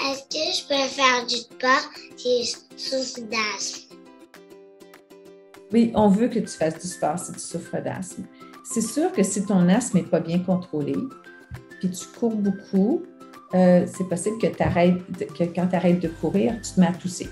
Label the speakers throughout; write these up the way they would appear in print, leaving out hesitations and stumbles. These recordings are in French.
Speaker 1: Est-ce que je peux faire du sport si je souffre d'asthme?
Speaker 2: Oui, on veut que tu fasses du sport si tu souffres d'asthme. C'est sûr que si ton asthme n'est pas bien contrôlé, puis tu cours beaucoup, c'est possible que, que quand tu arrêtes de courir, tu te mets à tousser.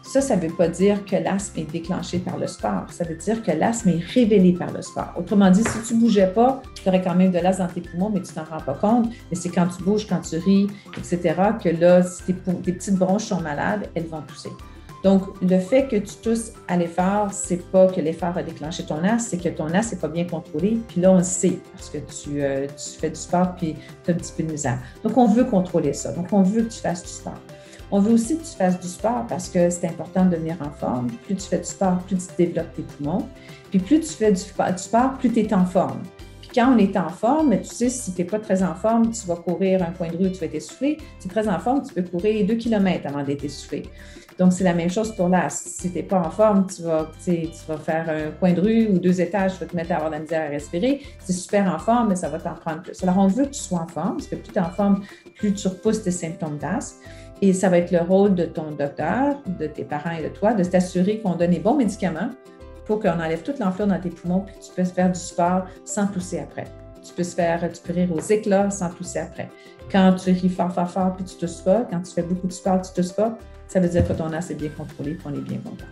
Speaker 2: Ça ne veut pas dire que l'asthme est déclenché par le sport. Ça veut dire que l'asthme est révélé par le sport. Autrement dit, si tu ne bougeais pas, tu aurais quand même de l'asthme dans tes poumons, mais tu ne t'en rends pas compte. Mais c'est quand tu bouges, quand tu ris, etc., que là, si tes petites bronches sont malades, elles vont tousser. Donc, le fait que tu tousses à l'effort, ce n'est pas que l'effort a déclenché ton asthme, c'est que ton asthme n'est pas bien contrôlé. Puis là, on le sait parce que tu fais du sport puis tu as un petit peu de misère. Donc, on veut contrôler ça. Donc, on veut que tu fasses du sport. On veut aussi que tu fasses du sport parce que c'est important de devenir en forme. Plus tu fais du sport, plus tu développes tes poumons. Puis plus tu fais du sport, plus tu es en forme. Puis quand on est en forme, tu sais, si tu n'es pas très en forme, tu vas courir un coin de rue, tu vas être essoufflé. Si tu es très en forme, tu peux courir 2 km avant d'être essoufflé. Donc, c'est la même chose pour l'asthme. Si tu n'es pas en forme, tu vas faire un coin de rue ou 2 étages, tu vas te mettre à avoir de la misère à respirer. C'est super en forme, mais ça va t'en prendre plus. Alors, on veut que tu sois en forme, parce que plus tu es en forme, plus tu repousses tes symptômes d'asthme. Et ça va être le rôle de ton docteur, de tes parents et de toi, de t'assurer qu'on donne les bons médicaments pour qu'on enlève toute l'enflure dans tes poumons puis que tu puisses faire du sport sans tousser après. Tu peux rire aux éclats sans tousser après. Quand tu ris fort, fort, fort puis tu tousses pas, quand tu fais beaucoup de sport, tu tousses pas, ça veut dire que ton asthme est bien contrôlé et qu'on est bien content.